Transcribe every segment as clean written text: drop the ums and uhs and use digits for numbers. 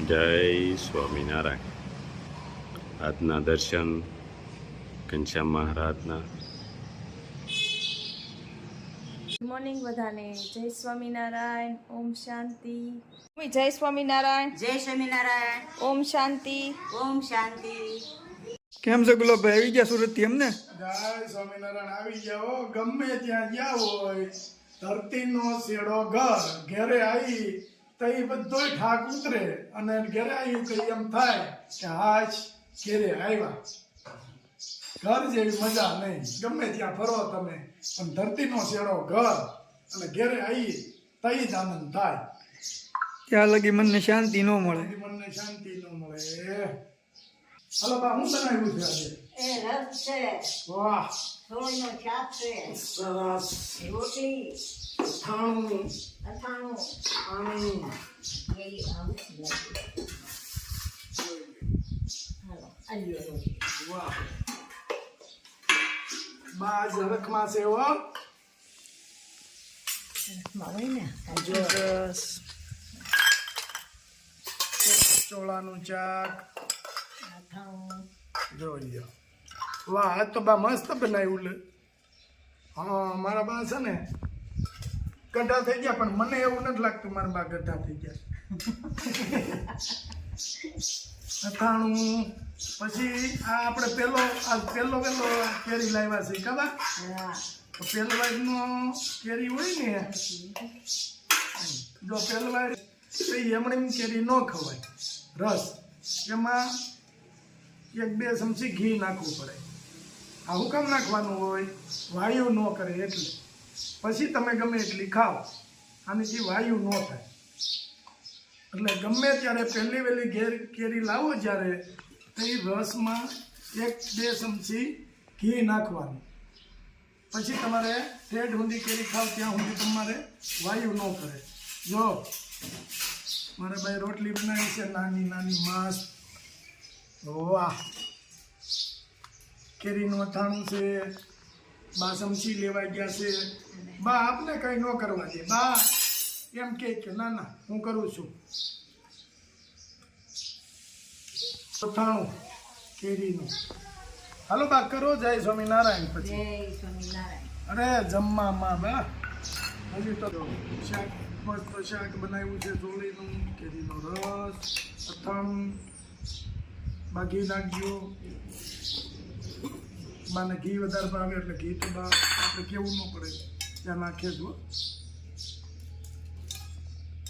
જય સ્વામિનારાયણ. આજના દર્શન ઘનશ્યામ મહારાજના. ગુડ મોર્નિંગ બધાને. જય સ્વામિનારાયણ. ઓમ શાંતિ. જય સ્વામિનારાયણ. જય સ્વામિનારાયણ. ઓમ શાંતિ. ઓમ શાંતિ. કેમ છે ગુલાબભાઈ? આવી ગયા સુરત થી એમને? જય સ્વામિનારાયણ. આવી જાઓ, ગમે ત્યાં ગયા હોય, ધરતીનો શેડો ઘર ઘેરે આવી તો એ બધો ઠાક ઉતરે અને ઘેરે આવી તો એમ થાય કે હાજ ઘેરે આવ્યા. ઘર જેવી મજા નહીં. ગમે ત્યાં ફરો તમે, પણ ધરતીનો શેડો ઘર અને ઘેરે આવી તો જ આનંદ થાય. ત્યાં લગી મનને શાંતિ ન મળે. મનને શાંતિ ન મળે. હલો બા, હું બનાવ્યું છે આજે? એ રસ છે, વાહ, થોડીનો શાક છે, સરસ. રોટલી, અથાણું, અથાણું, પાણી. એ આવું હાલો આલ્યો રોટલી. વાહ, બાજ હરખમાં છે હો. મારે ને બસ ચોળાનું શાક અથાણું. જોઈએ. વાહ, આજ તો બા મસ્ત બનાવ્યું લે. હા, મારા બા છે ને ગઢા થઈ ગયા, પણ મને એવું નથી લાગતું મારા બા ગઢા થઈ ગયા. અથાણું પછી આ આપણે પેલો કેરી લાવ્યા છે ખબર? હા, તો પેલવાઈનો કેરી હોય ને, જો પેલવાઈ તો એમણે કેરી ન ખવાય. રસ એમાં 1-2 ચમચી ઘી નાખવું પડે. આ હું કામ નાખવાનું હોય? વાયુ ન કરે એટલે. પછી તમે ગમે એટલી ખાઓ, આનીથી વાયુ ન થાય. એટલે ગમે ત્યારે પહેલી વહેલી કેરી લાવો જ્યારે, તો એ રસમાં 1-2 ચમચી ઘી નાખવાનું. પછી તમારે ઠેઠ ઊંધી કેરી ખાવ ત્યાં સુધી તમારે વાયુ ન કરે. જો મારે ભાઈ રોટલી બનાવી છે નાની નાની મસ્ત. વાહ, કેરીનું અથાણું છે. બા ચમચી લેવાઈ ગયા છે. બા આપને કઈ ન કરવા દે. બા એમ કે ના ના હું કરું છું. અથાણું કેરીનું. હાલો બા કરો. જય સ્વામિનારાયણ. પછી જય સ્વામિનારાયણ. અરે જમવામાં બા હજી તો શાક, મસ્ત શાક બનાવ્યું છે. ચોળીનું, કેરીનો રસ, અથાણું, બાકી નાખજો. બાને ઘી વધારે ભાવે એટલે ઘી તો બા આપણે કેવું ન પડે ત્યાં નાખે જ.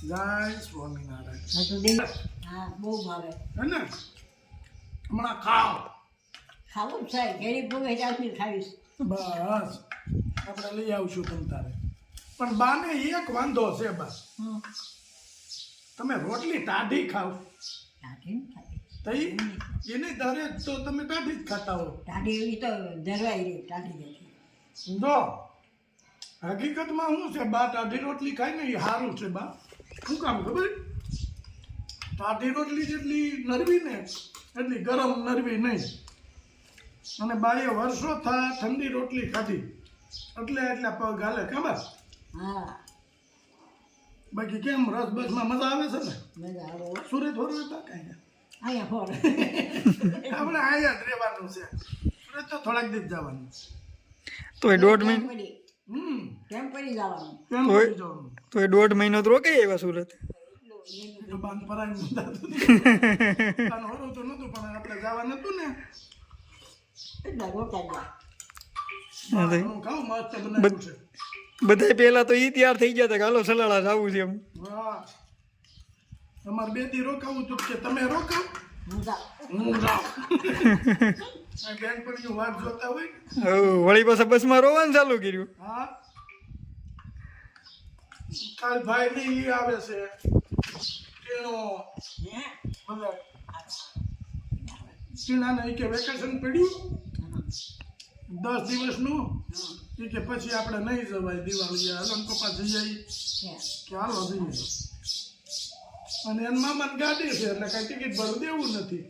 જય સ્વામિનારાયણ. હા, બહુ ભાવે. હે ને? હમણાં ખાઓ. ખાવું જ થાય. ઘેરી ભૂગે ત્યાંથી ખાવીશ. બસ આપણે લઈ આવશું તમ તારે. પણ બાને એક વાંધો છે બા, તમે રોટલી ટાઢી ખાવ ટાઢી ખાવી. તઈ એને દરે તો તમે ટાઢી જ ખાતા હો. ટાઢી એવી તો ધરવાઈ રહી. ટાઢી જતી. જો હકીકતમાં શું છે, બા ટાઢી રોટલી ખાય ને એ સારું છે બા. શું કામ ખબર? ટાઢી રોટલી જેટલી નરવી ને એટલી ગરમ નરવી નહીં. અને બાએ વર્ષો થા ઠંડી રોટલી ખાધી એટલે એટલા પગ હાલે ખબર? હા, બાકી કેમ રસ બસમાં મજા આવે છે ને? મજા આવે. સુરત હોરું હતા કઈ અહીંયા ફોર. આપણે અહીંયા જ રહેવાનું છે. સુરત તો થોડાક દિવસ જવાનું. તોય 1.5 મહિનો કેમ કરી જવાનું? કેમ કરી જવાનું? તોય 1.5 મહિનો તો રોકાઈ આવ્યા સુરત. તો બાંધ પરાય નહોતું તો નહોતું, પણ આપણે જવાનું હતું ને. એટલા ગોટા ગયા. હું ખાઉં મસ્ત બનાવ્યું છે. બધા પેલા તો ઈ તૈયાર થઈ ગયા હતા કે હાલો સલાળા જાવું છે એમ. વાહ, તમારે 2 દી રોકાવું હતું કે તમે રોકાવ? મજા. હું જાઉં. બેનપણીઓ વાત જોતા હોય. વળી પાછા બસમાં રોવાનું ચાલુ કર્યું. હા, કાલ ભાઈ ની ઈ આવે છે ટીણો. બધા ટીણાને કે વેકેશન પડ્યું 10 દિવસનું. એ કે પછી આપણે નહીં જવાય દિવાળી. હાલો પપ્પા જઈ આવી કે હાલો જઈએ. અને એના મામાની ગાડી છે એટલે કઈ ટિકિટ ભરું દેવું નથી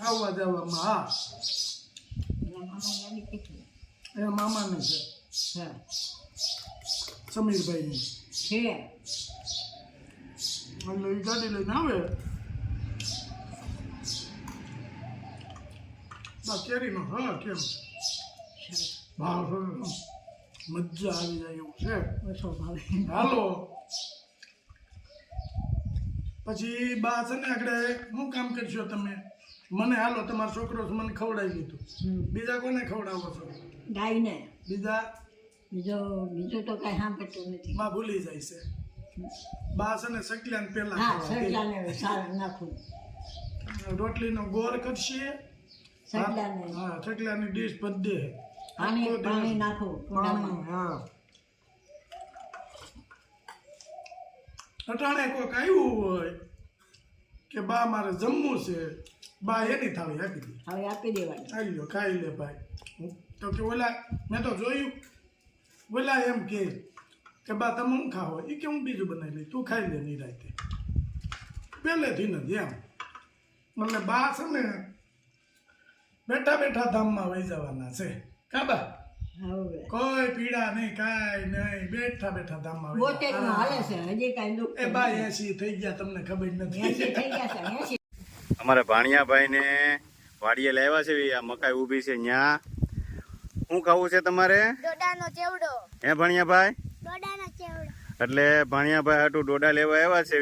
આવવા જવામાં. હા, એ મામાની છે સમીરભાઈની. છે એટલે એ ગાડી લઈને આવે હા કેરીનો હા કેમ ભાવ મજા આવી જાય એવું છે ઓછો ભાવે હાલો પછી બા છે ને આગળ શું કામ કરશો તમે મને હાલો તમારો છોકરો છે, મને ખવડાવી દીધું બીજા કોને ખવડાવો છો ગાયને બીજા બીજું તો કઈ સાંભળતું નથી. બા ભૂલી જાય છે બા છે ને સકલાને પેલા હા ખાવા દે. સગલાને સારા નાખું રોટલીનો ગોળ કરશે સગલાને હા સકલાની ડીશ બધે પાણી નાખું કુંડામાં. હા અટાણે કોઈક આવ્યું હોય કે બા મારે જમવું છે બા એની થાળી આપી દે હવે આપી દેવાની. આવી લો ખાઈ લે ભાઈ તો કે ઓલા મેં તો જોયું ઓલા એમ કે બા તમે હું ખાવો એ કે હું બીજું બનાવી લઈ તું ખાઈ લે નિરાતે પહેલેથી નથી એમ એટલે બા છે ને બેઠા બેઠા ધામમાં વહી જવાના છે કા બા હવે કોઈ પીડા નહીં કાંઈ નહીં બેઠા બેઠા ધામમાં વહી 72 નો હાલે છે હજી કાંઈ દુઃખ એ બા 80 થઈ ગયા તમને ખબર નથી 80 થઈ ગયા છે 80. અમારા ભાણિયાભાઈને વાડીએ લાવ્યા છે આ મકાઈ ઊભી છે ન્યા શું ખાવું છે તમારે ડોડાનો ચેવડો હે ભાણિયાભાઈ ડોડાનો ચેવડો એટલે ભાણિયાભાઈ હાટું ડોડા લેવા આવ્યા છે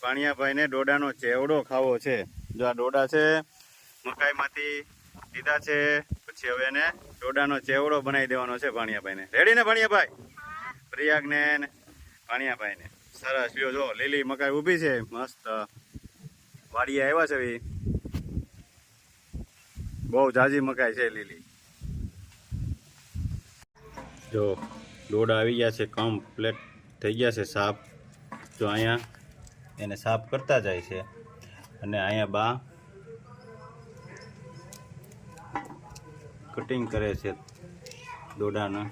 ભાણિયાભાઈને ડોડાનો ચેવડો ખાવો છે. જો આ ડોડા છે મકાઈમાંથી લીધા છે પછી હવે એને ડોડાનો ચેવડો બનાવી દેવાનો છે ભાણિયાભાઈને. રેડી ને ભાણિયાભાઈ? પ્રિયાગને ને ભાણિયાભાઈને સરસ. લ્યો જો લીલી મકાઈ ઊભી છે મસ્ત વાડીએ આવ્યા છે બહુ ઝાઝી મકાઈ છે લીલી. જો ડોડા આવી ગયા છે કમ્પ્લેટ થઈ ગયા છે સાફ. જો અહીંયા એને સાફ કરતા જાય છે અને અહીંયા બા કટિંગ કરે છે ડોડાના.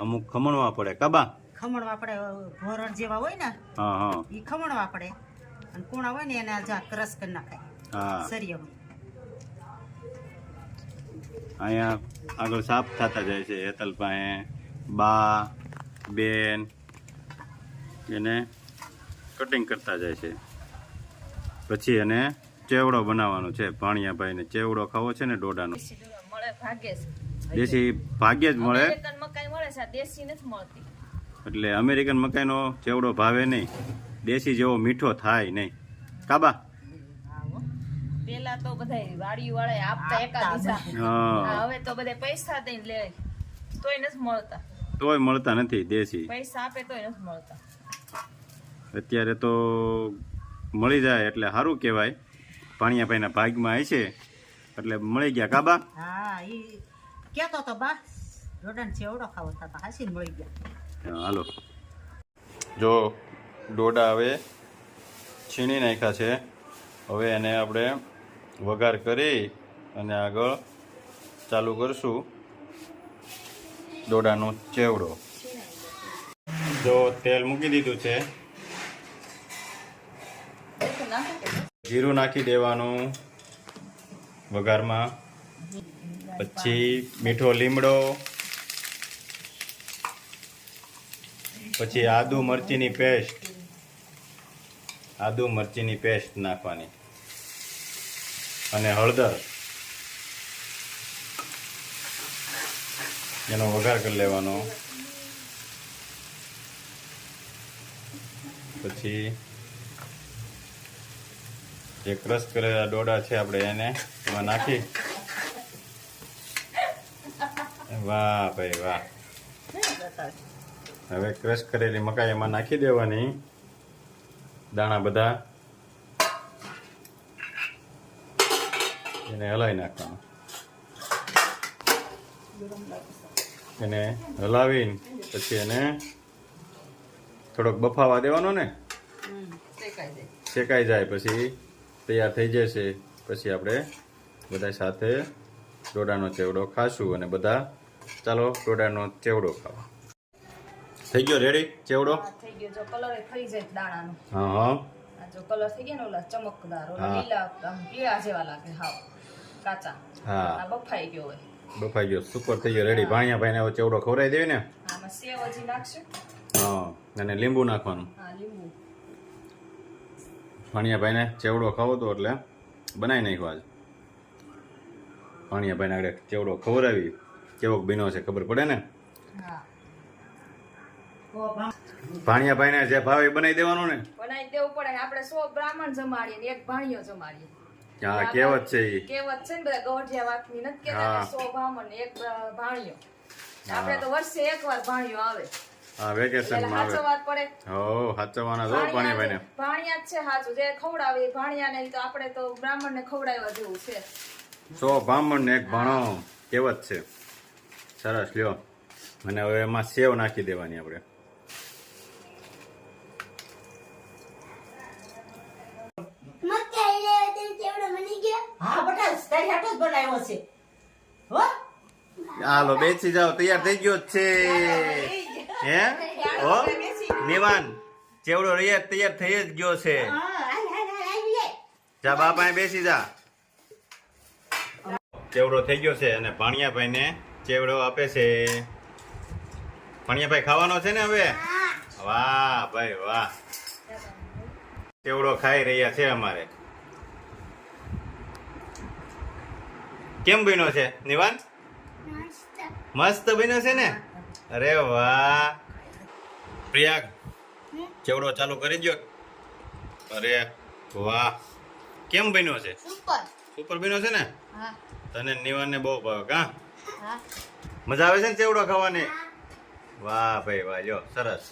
અમુક ખમણવા પડે કાબા ખમણવા પડે ભોરણ જેવા હોય ને હા હા એ ખમણવા પડે અને કુણા હોય ને એને જા ક્રશ કરી નાખાય હા. સરિયામાં. અહીંયા આગળ સાફ થતા જાય છે હેતલ પાસે બા બેન એને કટિંગ કરતા જાય છે. પછી એને ચેવડો બનાવવાનો છે ભાણિયાભાઈને. ચેવડો ખાવો છે ને ડોડાનો. મળે ભાગે છે. દેશી ભાગ્યે જ મળે અમેરિકન મકાઈ મળે છે, આ દેશી નથી મળતી. એટલે અમેરિકન મકાઈનો ચેવડો ભાવે નહીં, દેશી જેવો મીઠો થાય નહીં કાબા. પેલા તો બધા વાડી વાળા આપતા એકાદ બીજા. હા હવે તો બધા પૈસા દઈને લે તોય નથી મળતા. તોય મળતા નથી દેશી. પૈસા આપે તોય નથી મળતા. અત્યારે તો મળી જાય એટલે સારું કહેવાય. ભાણિયાભાઈના ભાગમાં હશે એટલે મળી ગયા કાબા. હા એ કેતો તો બા ડોડાનો ચેવડો ખાવો થતા હાસી મળી ગયા. હા, હાલો જો ડોડા હવે છીણી નાખ્યા છે. હવે એને આપણે વઘાર કરી અને આગળ ચાલુ કરશું ડોડાનો ચેવડો. જો તેલ મૂકી દીધું છે, જીરું નાખી દેવાનું વઘારમાં, પછી મીઠો લીમડો, પછી આદુ મરચીની પેસ્ટ નાખવાની અને હળદર, એનો વઘાર કરી લેવાનો. પછી જે ક્રશ કરેલા ડોડા છે આપણે એને એમાં નાખી. વાહ ભાઈ વાહ. હવે ક્રશ કરેલી મકાઈ એમાં નાખી દેવાની, દાણા બધા એને હલાવી નાખવાનું. એને હલાવીને પછી એને થોડોક બફાવા દેવાનો ને, શેકાઈ જાય પછી તૈયાર થઈ જશે. પછી આપણે બધા સાથે ડોડાનો ચેવડો ખાશું અને બધા ચાલો ડોડાનો ચેવડો ખાવા. થઈ ગયો રેડી ચેવડો? થઈ ગયો. જો કલર થઈ જાય દાણાનો. હા હા આ જો કલર થઈ ગયા ને ઓલા ચમકદાર ઓલા હા. લીલા આમ પીળા જેવા લાગે હાવ કાચા. હા આ બફાઈ ગયો હોય. બફાઈ ગયો, સુપર થઈ ગયો રેડી. ભાણિયાભાઈને હવે ચેવડો ખવડાવી દેવી ને. આમાં સેવ હજી નાખશું. હા અને લીંબુ નાખવાનું. હા લીંબુ. ભાણિયાભાઈને ચેવડો ખાવો તો એટલે બનાવી નાખ્યો આજ. ભાણિયાભાઈને આગળ ચેવડો ખવડાવી કેવોક બીનો છે ખબર પડે ને. હા ભાણિયાભાઈને જે ભાવે એ બનાવી દેવાનું ને. બનાવી દેવું પડે ને આપણે 100 બ્રાહ્મણ જમાડીએ ને 1 ભાણિયો જમાડીએ. હા કહેવત છે એ. કહેવત છે ને બધા ગોઠિયા વાતની નથી કહેતા હા. કે 100 બ્રાહ્મણ ને 1 ભાણિયો. આપણે તો વર્ષે એકવાર ભાણિયો આવે હા એટલે વેકેશનમાં આવે. સાચો વાત પડે. હો સાચવવાના જો ભાણિયાભાઈને. ભાણિયા જ છે સાચું જે ખવડાવે એ ભાણિયાને ઈ તો આપણે તો બ્રાહ્મણને ખવડાવવા જેવું છે. 100 બ્રાહ્મણ ને 1 ભાણો કહેવત છે. સરસ લ્યો. અને હવે એમાં સેવ નાખી દેવાની આપણે. મકાઈ લેવા તેલ ચેવડો બની ગયો. હા બટા તારી હાટો જ બનાવ્યો છે હો હાલો બેસી જાઓ તૈયાર થઈ ગયો જ છે. હે ઓ નિવાન ચેવડો તૈયાર થઈ જ ગયો છે. હા હાલ હાલ હાલ આવી જાય જા બાપા બેસી જા. ચેવડો થઈ ગયો છે અને ભાણિયાભાઈને ચેવડો આપે છે. ભાણિયાભાઈ ખાવાનો છે ને હવે. વાહ ભાઈ વાહ. ચેવડો ખાઈ રહ્યા છે અમારે. કેમ બન્યો છે નિવાન? મસ્ત. મસ્ત બન્યો છે ને. અરે વાહ. પ્રિયા ચેવડો ચાલુ કરી દો. અરે વાહ. કેમ બન્યો છે? સુપર. સુપર બન્યો છે ને. હા. તને નિવાનને બહુ ભાવે કા? હા. મજા આવે છે ને ચેવડો ખાવાની? વાહ ભાઈ વાહ, જો સરસ.